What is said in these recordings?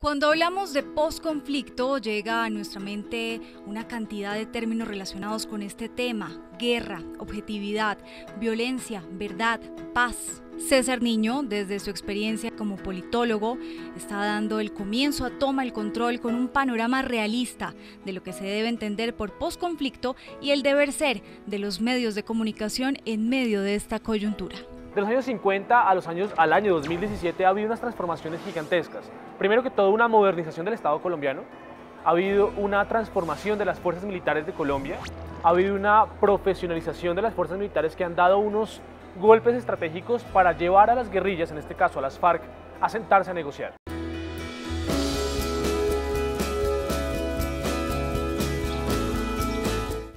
Cuando hablamos de posconflicto, llega a nuestra mente una cantidad de términos relacionados con este tema: guerra, objetividad, violencia, verdad, paz. César Niño, desde su experiencia como politólogo, está dando el comienzo a Toma el Control con un panorama realista de lo que se debe entender por posconflicto y el deber ser de los medios de comunicación en medio de esta coyuntura. De los años 50 al año 2017 ha habido unas transformaciones gigantescas. Primero que todo, una modernización del Estado colombiano, ha habido una transformación de las fuerzas militares de Colombia, ha habido una profesionalización de las fuerzas militares que han dado unos golpes estratégicos para llevar a las guerrillas, en este caso a las FARC, a sentarse a negociar.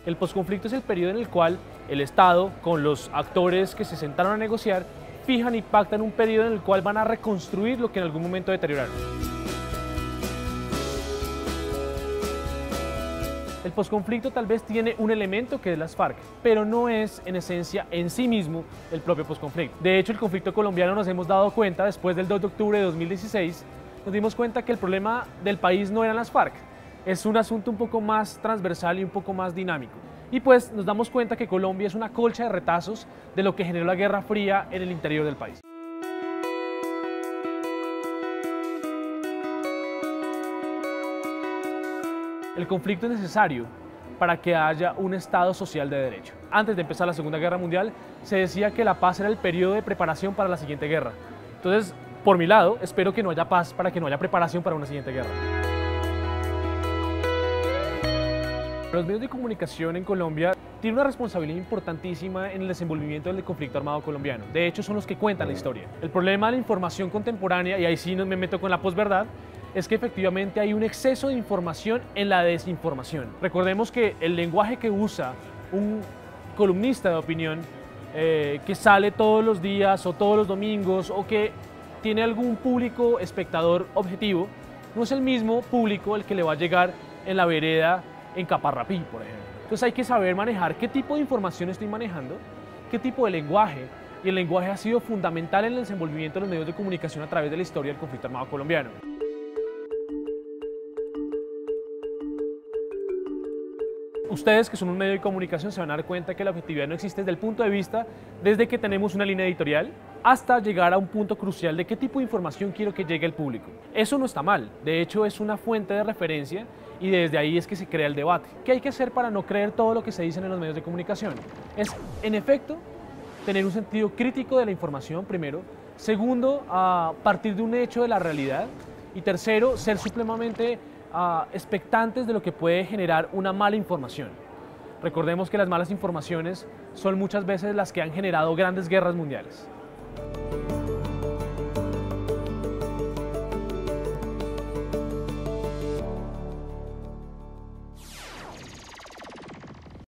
El posconflicto es el periodo en el cual el Estado, con los actores que se sentaron a negociar, fijan y pactan un periodo en el cual van a reconstruir lo que en algún momento deterioraron. El posconflicto tal vez tiene un elemento que es las FARC, pero no es en esencia en sí mismo el propio posconflicto. De hecho, el conflicto colombiano nos hemos dado cuenta después del 2 de octubre de 2016, nos dimos cuenta que el problema del país no eran las FARC, es un asunto un poco más transversal y un poco más dinámico. Y pues nos damos cuenta que Colombia es una colcha de retazos de lo que generó la Guerra Fría en el interior del país. El conflicto es necesario para que haya un Estado social de derecho. Antes de empezar la Segunda Guerra Mundial, se decía que la paz era el periodo de preparación para la siguiente guerra. Entonces, por mi lado, espero que no haya paz para que no haya preparación para una siguiente guerra. Los medios de comunicación en Colombia tienen una responsabilidad importantísima en el desenvolvimiento del conflicto armado colombiano. De hecho, son los que cuentan la historia. El problema de la información contemporánea, y ahí sí me meto con la posverdad, es que efectivamente hay un exceso de información en la desinformación. Recordemos que el lenguaje que usa un columnista de opinión que sale todos los días o todos los domingos o que tiene algún público espectador objetivo, no es el mismo público el que le va a llegar en la vereda en Caparrapí, por ejemplo. Entonces hay que saber manejar qué tipo de información estoy manejando, qué tipo de lenguaje, y el lenguaje ha sido fundamental en el desenvolvimiento de los medios de comunicación a través de la historia del conflicto armado colombiano. Ustedes, que son un medio de comunicación, se van a dar cuenta que la objetividad no existe desde el punto de vista desde que tenemos una línea editorial hasta llegar a un punto crucial de qué tipo de información quiero que llegue al público. Eso no está mal, de hecho es una fuente de referencia y desde ahí es que se crea el debate. ¿Qué hay que hacer para no creer todo lo que se dice en los medios de comunicación? Es, en efecto, tener un sentido crítico de la información, primero. Segundo, a partir de un hecho de la realidad. Y tercero, ser supremamente expectantes de lo que puede generar una mala información. Recordemos que las malas informaciones son muchas veces las que han generado grandes guerras mundiales.